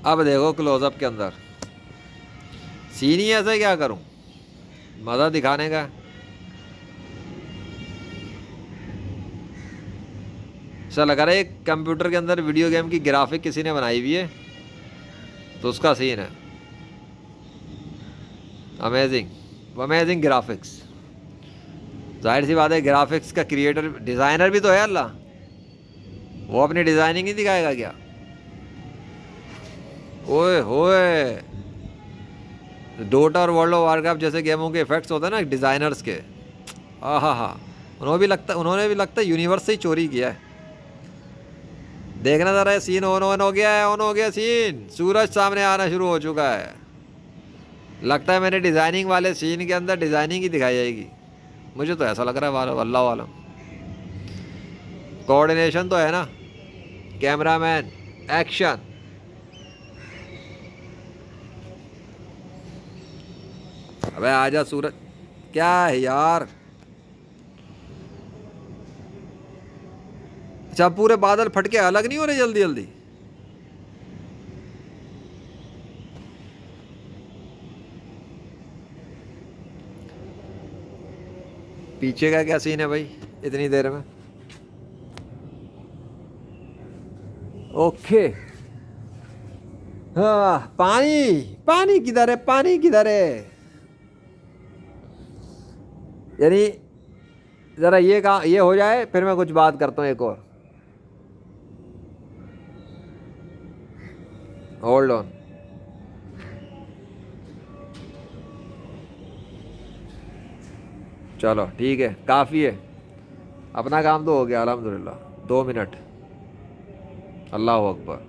अब देखो क्लोजअप के अंदर सीन ही ऐसा, क्या करूं, मज़ा दिखाने का। ऐसा लग रहा है एक कंप्यूटर के अंदर वीडियो गेम की ग्राफिक किसी ने बनाई हुई है, तो उसका सीन है। Amazing amazing graphics. जाहिर सी बात है, ग्राफिक्स का क्रिएटर डिज़ाइनर भी तो है अल्लाह, वो अपनी डिज़ाइनिंग ही दिखाएगा क्या? ओए होए, डोटा और वर्ल्ड ऑफ वारक्राफ्ट जैसे गेमों के इफेक्ट्स होते हैं ना डिज़ाइनर्स के, आहा हा, उन्होंने भी लगता है यूनिवर्स से ही चोरी किया है। देखना ज़रा, सीन ऑन हो गया है, ऑन हो गया सीन, सूरज सामने आना शुरू हो चुका है। लगता है मेरे डिज़ाइनिंग वाले सीन के अंदर डिज़ाइनिंग ही दिखाई जाएगी, मुझे तो ऐसा लग रहा है। वाला अल्लाह वाला कोऑर्डिनेशन तो है ना, कैमरामैन, एक्शन। अबे आजा सूरज, क्या है यार। अच्छा, पूरे बादल फट के अलग नहीं हो रहे जल्दी जल्दी? पीछे का क्या सीन है भाई इतनी देर में? ओके। हाँ, पानी, पानी किधर है, पानी किधर है? यानी जरा ये हो जाए, फिर मैं कुछ बात करता हूँ एक और। Hold on. चलो ठीक है, काफ़ी है, अपना काम तो हो गया अल्हम्दुलिल्लाह। 2 मिनट। अल्लाह अकबर।